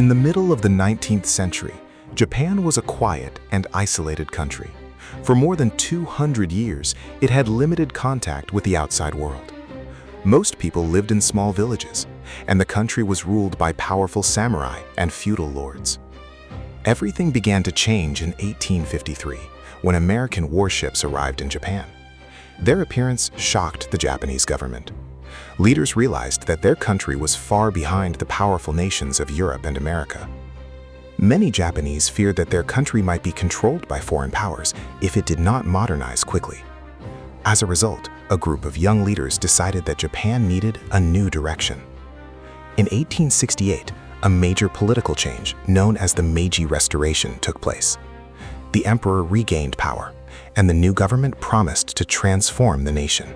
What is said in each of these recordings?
In the middle of the 19th century, Japan was a quiet and isolated country. For more than 200 years, it had limited contact with the outside world. Most people lived in small villages, and the country was ruled by powerful samurai and feudal lords. Everything began to change in 1853, when American warships arrived in Japan. Their appearance shocked the Japanese government. Leaders realized that their country was far behind the powerful nations of Europe and America. Many Japanese feared that their country might be controlled by foreign powers if it did not modernize quickly. As a result, a group of young leaders decided that Japan needed a new direction. In 1868, a major political change known as the Meiji Restoration took place. The emperor regained power, and the new government promised to transform the nation.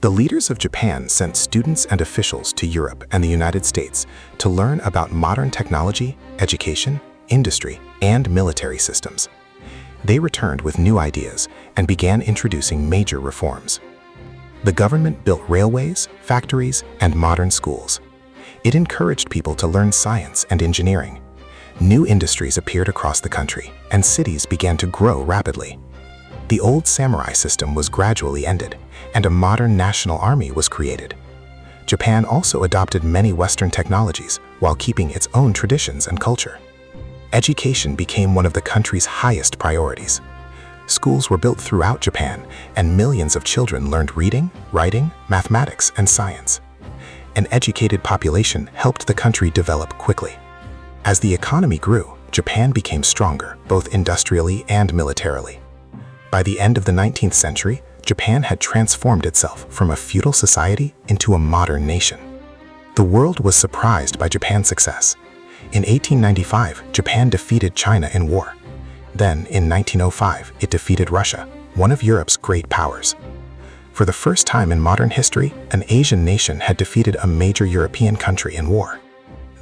The leaders of Japan sent students and officials to Europe and the United States to learn about modern technology, education, industry, and military systems. They returned with new ideas and began introducing major reforms. The government built railways, factories, and modern schools. It encouraged people to learn science and engineering. New industries appeared across the country, and cities began to grow rapidly. The old samurai system was gradually ended, and a modern national army was created. Japan also adopted many Western technologies while keeping its own traditions and culture. Education became one of the country's highest priorities. Schools were built throughout Japan, and millions of children learned reading, writing, mathematics, and science. An educated population helped the country develop quickly. As the economy grew, Japan became stronger, both industrially and militarily. By the end of the 19th century, Japan had transformed itself from a feudal society into a modern nation. The world was surprised by Japan's success. In 1895, Japan defeated China in war. Then, in 1905, it defeated Russia, one of Europe's great powers. For the first time in modern history, an Asian nation had defeated a major European country in war.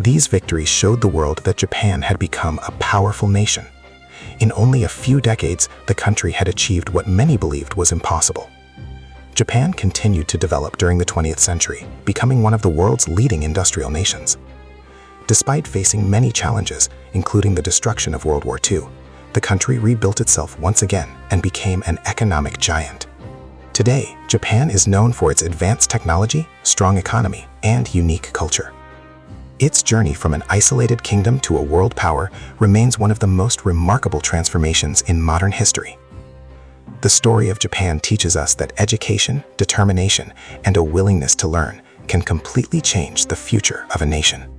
These victories showed the world that Japan had become a powerful nation. In only a few decades, the country had achieved what many believed was impossible. Japan continued to develop during the 20th century, becoming one of the world's leading industrial nations. Despite facing many challenges, including the destruction of World War II, the country rebuilt itself once again and became an economic giant. Today, Japan is known for its advanced technology, strong economy, and unique culture. Its journey from an isolated kingdom to a world power remains one of the most remarkable transformations in modern history. The story of Japan teaches us that education, determination, and a willingness to learn can completely change the future of a nation.